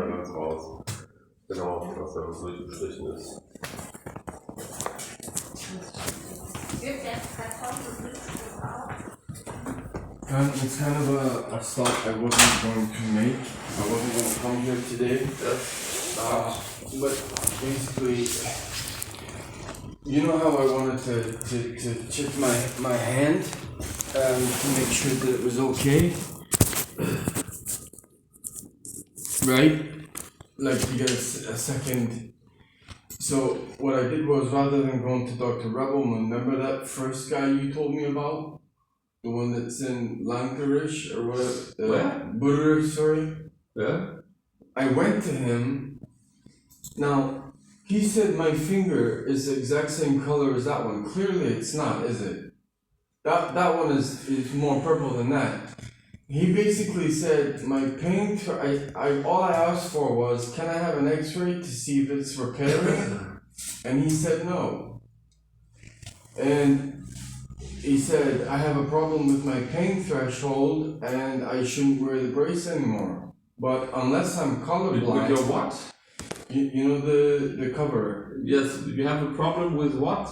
ganz raus. Genau, was da so durchgestrichen ist. It's kind of a stop I wasn't going to make. I wasn't going to come here today. But basically, you know how I wanted to check my hand to make sure that it was okay? Right? Like you get a second. So what I did was, rather than going to Dr. Rebelman, remember that first guy you told me about? The one that's in Lankerish or whatever? Where? Buderish, sorry. Yeah? I went to him. Now, he said my finger is the exact same color as that one. Clearly it's not, is it? That one is more purple than that. He basically said my pain, all I asked for was, can I have an x-ray to see if it's repairing? And he said no. And he said, I have a problem with my pain threshold and I shouldn't wear the brace anymore. But unless I'm colorblind... With your what? You know the cover? Yes, you have a problem with what?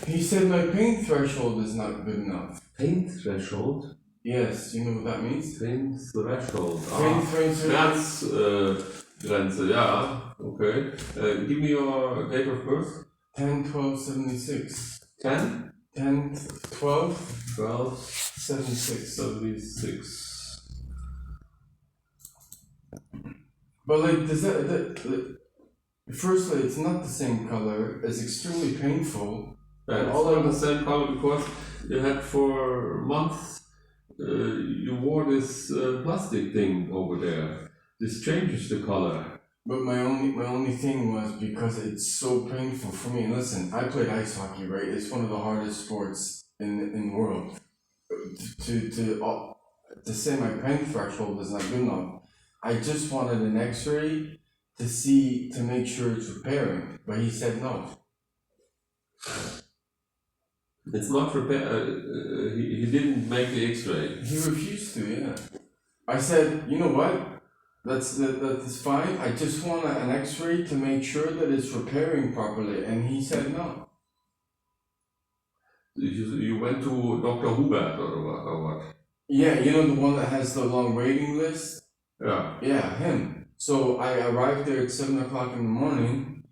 He said my pain threshold is not good enough. Pain threshold? Yes, you know what that means? Pain threshold. Pain threshold. Schmerzgrenze, yeah, okay. Give me your date of birth. 10/12/76. 10? 10/12/76. 76. But like, does firstly, it's not the same color. It's extremely painful. And all of the same color because you had for months you wore this plastic thing over there. This changes the color. But my only thing was because it's so painful for me. And listen, I played ice hockey, right? It's one of the hardest sports in the world. To say my pain threshold is not good enough. I just wanted an X-ray to make sure it's repairing, but he said no. It's not he didn't make the X-ray. He refused to, yeah. I said, you know what? That's fine. I just want an X-ray to make sure that it's repairing properly, and he said no. You went to Dr. Hubert or what? Yeah, you know the one that has the long waiting list? Yeah. Yeah, him. So I arrived there at 7 o'clock in the morning,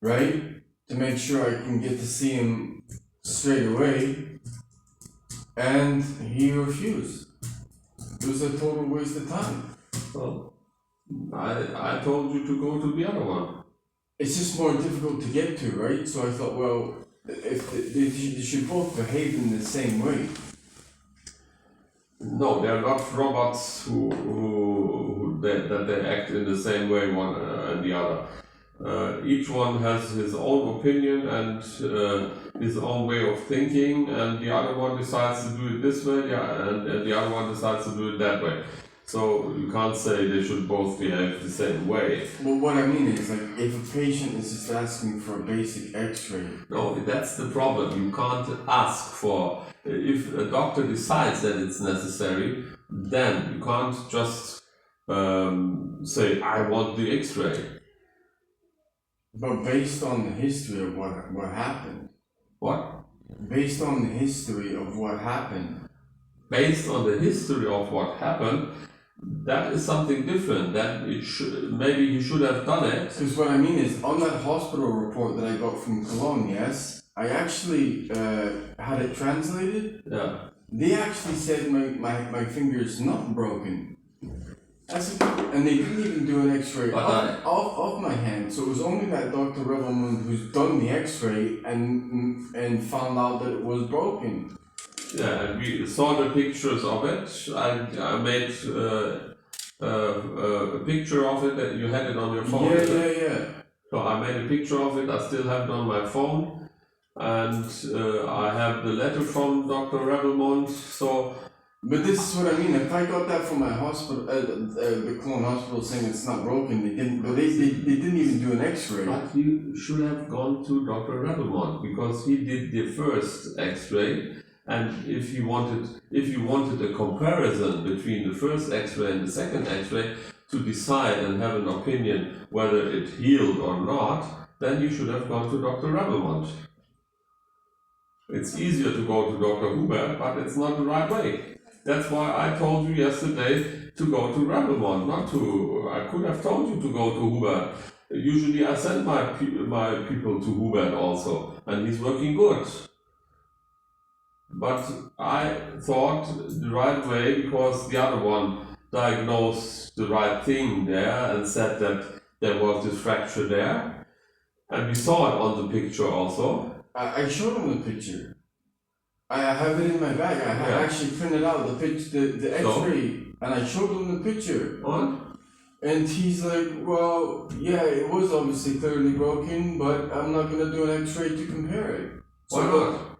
right? To make sure I can get to see him straight away. And he refused. It was a total waste of time. Well, I told you to go to the other one. It's just more difficult to get to, right? So I thought, well, if they should both behave in the same way. No, they are not robots that they act in the same way one and the other. Each one has his own opinion and his own way of thinking, and the other one decides to do it this way, and the other one decides to do it that way. So you can't say they should both behave the same way. Well, what I mean is, like, if a patient is just asking for a basic X-ray. No, that's the problem. You can't ask for. If a doctor decides that it's necessary, then you can't just say, I want the X-ray. But based on the history of what happened. What? Based on the history of what happened. Based on the history of what happened, that is something different. That maybe he should have done it. Because what I mean is, on that hospital report that I got from Cologne, yes, I actually had it translated. Yeah. They actually said my finger is not broken. And they didn't even do an X-ray of my hand. So it was only that Dr. Rebelman who's done the X-ray and found out that it was broken. Yeah, and we saw the pictures of it. I made a picture of it, that you had it on your phone. Yeah. So I made a picture of it. I still have it on my phone, and I have the letter from Dr. Rebelmont. So, but this is what I mean. If I got that from my hospital, the Cologne hospital, saying it's not broken, they didn't. But they didn't even do an X-ray. But you should have gone to Dr. Rebelmont because he did the first X-ray. And if you wanted a comparison between the first X-ray and the second X-ray to decide and have an opinion whether it healed or not, then you should have gone to Dr. Rebelmont. It's easier to go to Dr. Hubert, but it's not the right way. That's why I told you yesterday to go to Rebelmont, not to. I could have told you to go to Hubert. Usually I send my people to Hubert also, and he's working good. But I thought the right way, because the other one diagnosed the right thing there and said that there was this fracture there, and we saw it on the picture also. I showed him the picture. I have it in my bag. I have actually printed out the X-ray, and I showed him the picture. What? And he's like, well, yeah, it was obviously clearly broken, but I'm not gonna do an X-ray to compare it. Why not?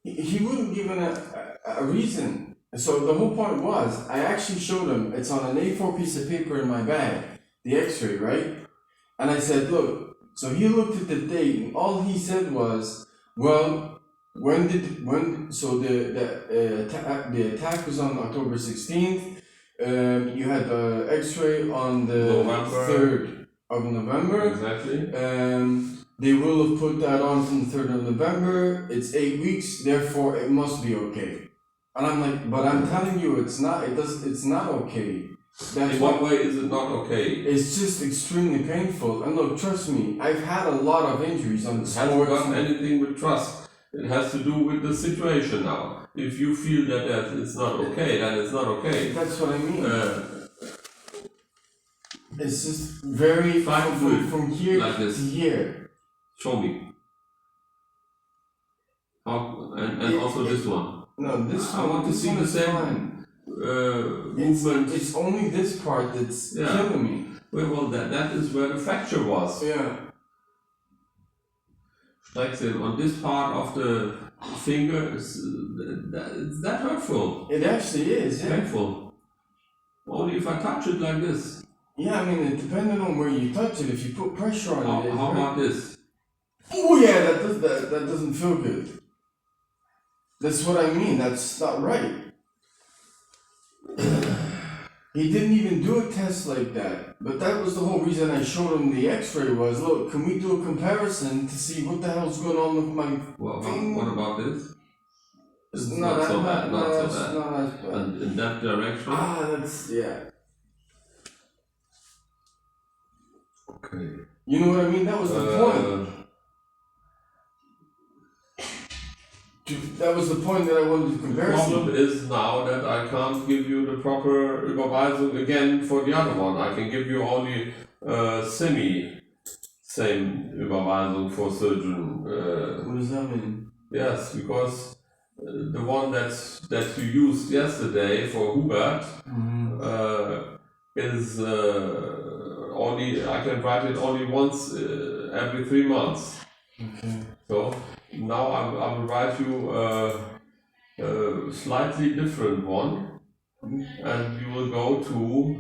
He wouldn't give a reason. So the whole point was, I actually showed him, it's on an A4 piece of paper in my bag, the X-ray, right? And I said, look, so he looked at the date, and all he said was, well, the attack was on October 16th. You had the X-ray on the 3rd of November. Exactly. They will have put that on from the 3rd of November. It's 8 weeks, therefore it must be okay. And I'm like, but I'm telling you, it's not. It's not okay. In what way is it not okay? It's just extremely painful. And look, trust me, I've had a lot of injuries on the sports. It hasn't got anything with trust. It has to do with the situation now. If you feel that it's not okay, then it's not okay. That's what I mean. It's just very from here like to here. Show me. And also this one. No, this one. I want to see the same movement. It's only this part that's killing me. Well, that is where the fracture was. Yeah. Strecksinn, on this part of the finger, it's that hurtful. It actually is, yeah. Painful. Only if I touch it like this. Yeah, I mean, depending on where you touch it, if you put pressure on it. How about this? Oh yeah, that doesn't feel good. That's what I mean. That's not right. He didn't even do a test like that. But that was the whole reason I showed him the X-ray was, look, can we do a comparison to see what the hell's going on with my thing? What about this? It's not so bad. Not as bad. And in that direction? Yeah. Okay. You know what I mean? That was the point. That was the point that I wanted to compare. The problem is now that I can't give you the proper Überweisung again for the other one. I can give you only same Überweisung for surgeon. What does that mean? Yes, because the one that you used yesterday for Hubert is only, I can write it only once every 3 months. Okay. So now I will write you a slightly different one, and you will go to.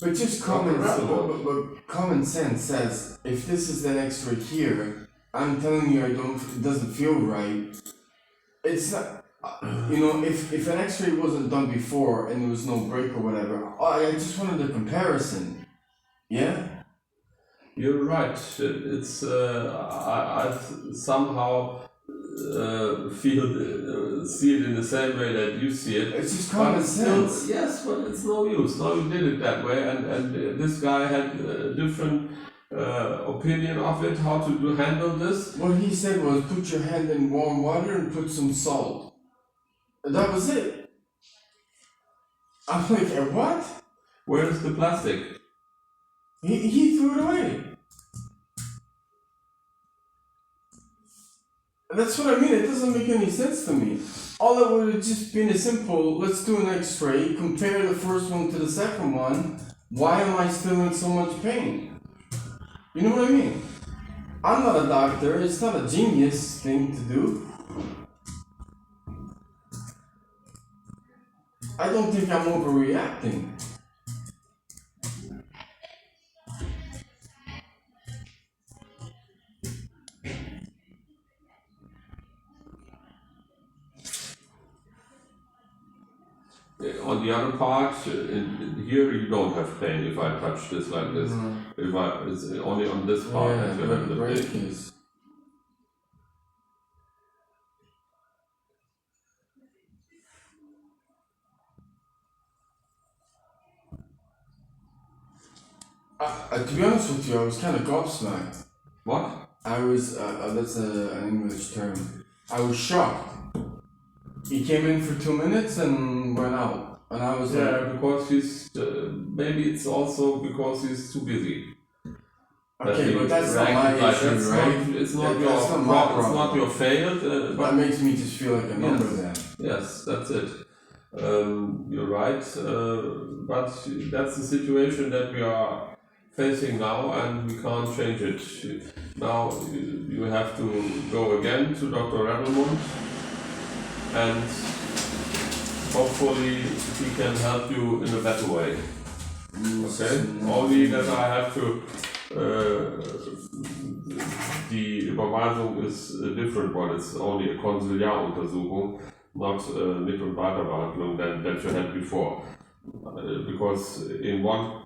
But just common sense says, if this is the X-ray here, I'm telling you, it doesn't feel right. It's not, if an X-ray wasn't done before and there was no break or whatever, I just wanted a comparison. Yeah? You're right. It's I somehow see it in the same way that you see it. It's just common sense. Yes, but it's no use. Now you did it that way, and this guy had a different opinion of it, how to handle this. What he said was, put your hand in warm water and put some salt. That was it. I'm like, what? Where is the plastic? He threw it away. That's what I mean, it doesn't make any sense to me. All it would have just been a simple, let's do an X-ray, compare the first one to the second one. Why am I still in so much pain? You know what I mean? I'm not a doctor, it's not a genius thing to do. I don't think I'm overreacting. On the other part, here you don't have pain if I touch this like this. If it's only on this part that you have the pain. To be honest with you, I was kind of gobsmacked. What? I was, that's an English term. I was shocked. He came in for 2 minutes and went out. And I was like, because he's, maybe it's also because he's too busy. okay, but that's not my issue, right? It's not your problem. It's not your failure. That makes me just feel like a number then. Yes, that's it. You're right. But that's the situation that we are facing now, and we can't change it. Now you have to go again to Dr. Rebelmund, and hopefully he can help you in a better way. Okay? Only that I have to. Die Überweisung is a different one. It's only a Konsiliaruntersuchung, not Mit- und Weiterbehandlung that you had before. Because in 1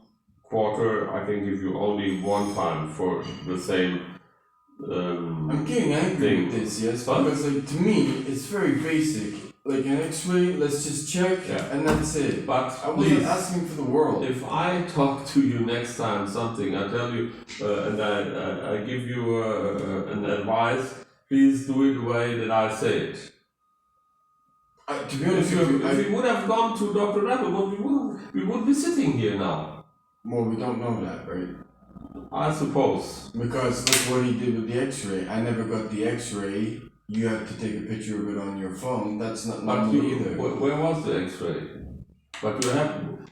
quarter I can give you only one time for the same I'm getting angry with this, yes, because like, to me it's very basic. Like an X-ray, let's just check, and that's it. But I wasn't asking for the world. If I talk to you next time something, I tell you, and I give you an advice, please do it the way that I say it. To be honest with you, if we would have gone to Dr. Rebel, we wouldn't be sitting here now. Well, we don't know that, right? I suppose. Because look what he did with the X-ray. I never got the X-ray. You have to take a picture of it on your phone. That's not normal either. Where was the X-ray? But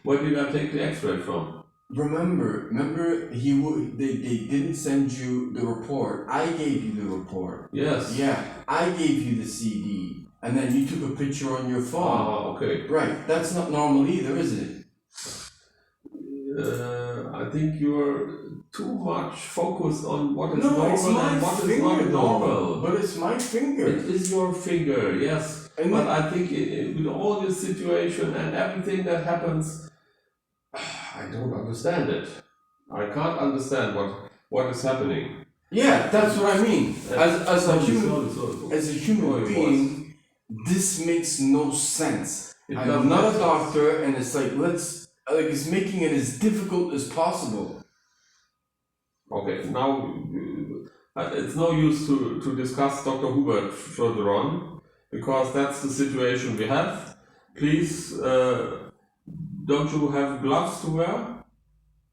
where did I take the X-ray from? Remember, they didn't send you the report. I gave you the report. Yes. Yeah, I gave you the CD, and then you took a picture on your phone. Ah, okay. Right. That's not normal either, is it? I think you're too much focused on what is normal and what is not normal. But it's my finger. It is your finger, yes. But I think with all this situation and everything that happens, I don't understand it. I can't understand what is happening. Yeah, that's what I mean. As a human being, this makes no sense. I'm not a doctor, and it's like it's making it as difficult as possible. Okay, now it's no use to discuss Dr. Hubert further on, because that's the situation we have. Please, don't you have gloves to wear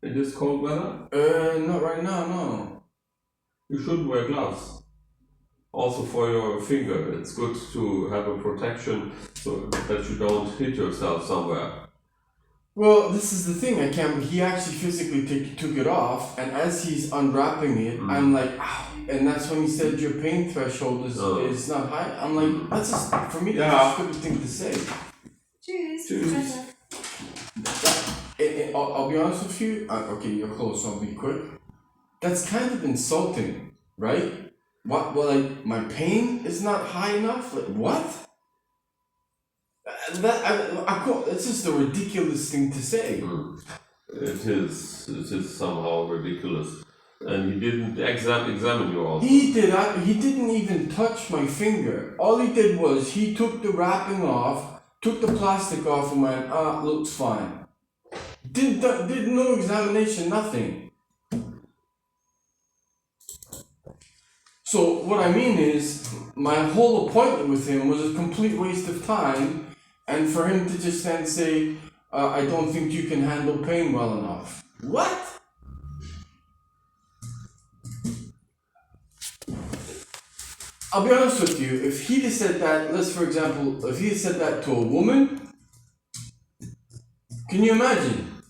in this cold weather? Not right now, no. You should wear gloves. Also for your finger, it's good to have a protection so that you don't hit yourself somewhere. Well, this is the thing, he actually physically took it off, and as he's unwrapping it, I'm like, ow. And that's when he said your pain threshold is not high. I'm like, that's just, for me, that's a stupid thing to say. Cheers. I'll be honest with you, okay, you're close, so I'll be quick. That's kind of insulting, right? What, well, like, my pain is not high enough? Like, what? It's just a ridiculous thing to say. It is somehow ridiculous. And he didn't examine you also. He didn't even touch my finger. All he did was, he took the wrapping off, took the plastic off and went, looks fine. Did no examination, nothing. So what I mean is, my whole appointment with him was a complete waste of time. And for him to just then say, I don't think you can handle pain well enough. What? I'll be honest with you, if he'd have said that, if he had said that to a woman, can you imagine?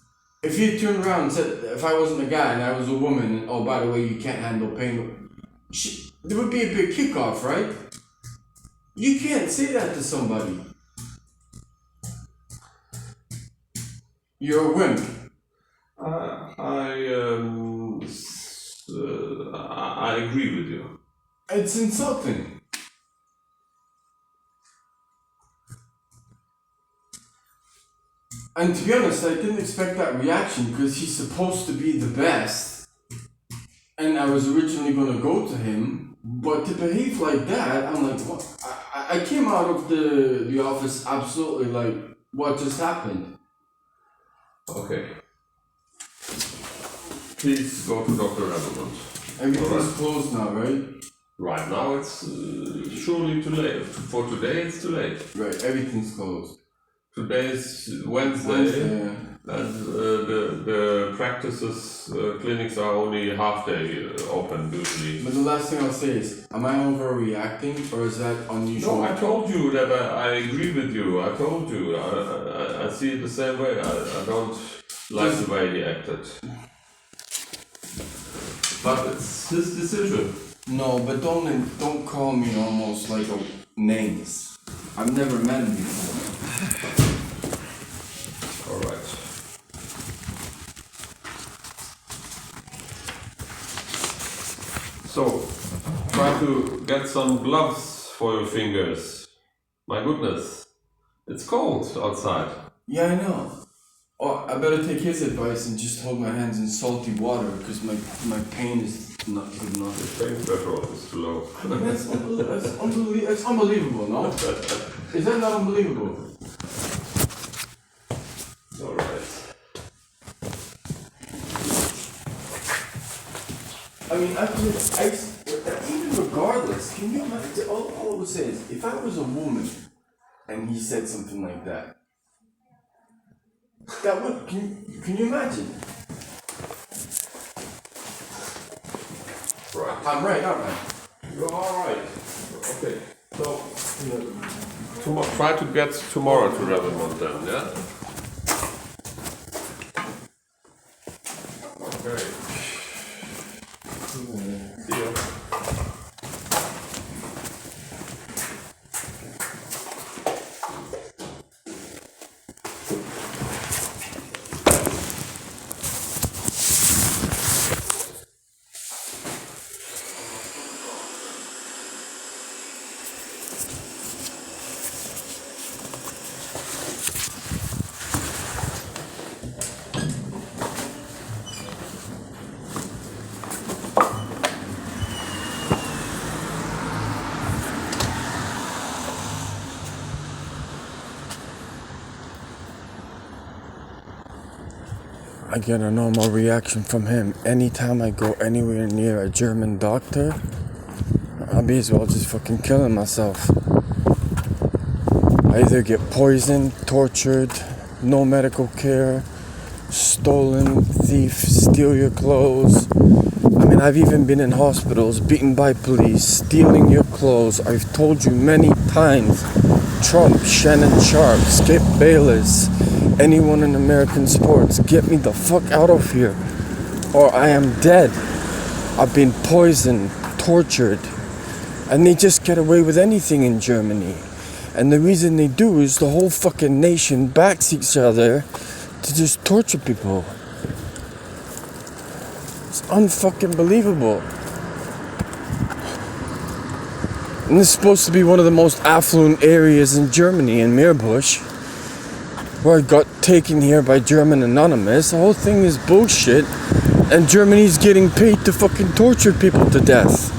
If he had turned around and said, if I wasn't a guy and I was a woman, and, oh, by the way, you can't handle pain, there would be a big kickoff, right? You can't say that to somebody. You're a wimp. I agree with you. It's insulting. And to be honest, I didn't expect that reaction because he's supposed to be the best. And I was originally gonna go to him, but to behave like that, I'm like, what? I came out of the office absolutely like, what just happened? Okay. Please go to Dr. Ravelmont. Everything's Alright. closed now, right? Right now it's surely too late. For today it's too late. Right, everything's closed. Today is Wednesday. Wednesday, And the practices, clinics are only half day open usually. But the last thing I'll say is, am I overreacting or is that unusual? No, I told you that I agree with you. I told you. I see it the same way. I don't like the way he acted. But it's his decision. No, but don't call me almost like names. I've never met him before. Alright. So, try to get some gloves for your fingers. My goodness, it's cold outside. Yeah, I know. Oh, I better take his advice and just hold my hands in salty water because my pain is not good enough. The pain threshold is too low. That's unbelievable, no? Is that not unbelievable? Alright. I mean, even regardless, can you imagine? All I would say is, if I was a woman and he said something like that, that would, can you imagine? Right. I'm right, aren't I? You're alright. Okay. So, try to get tomorrow to Ravelmont then, yeah? Okay. See you. I get a normal reaction from him. Anytime I go anywhere near a German doctor, I'll be as well just fucking killing myself. I either get poisoned, tortured, no medical care, stolen, thief, steal your clothes. I mean, I've even been in hospitals, beaten by police, stealing your clothes. I've told you many times, Trump, Shannon Sharp, Skip Bayless, anyone in American sports, get me the fuck out of here, or I am dead. I've been poisoned, tortured, and they just get away with anything in Germany. And the reason they do is the whole fucking nation backs each other to just torture people. It's unfucking believable. And this is supposed to be one of the most affluent areas in Germany, in Meerbusch, where I got taken here by German Anonymous. The whole thing is bullshit, and Germany's getting paid to fucking torture people to death.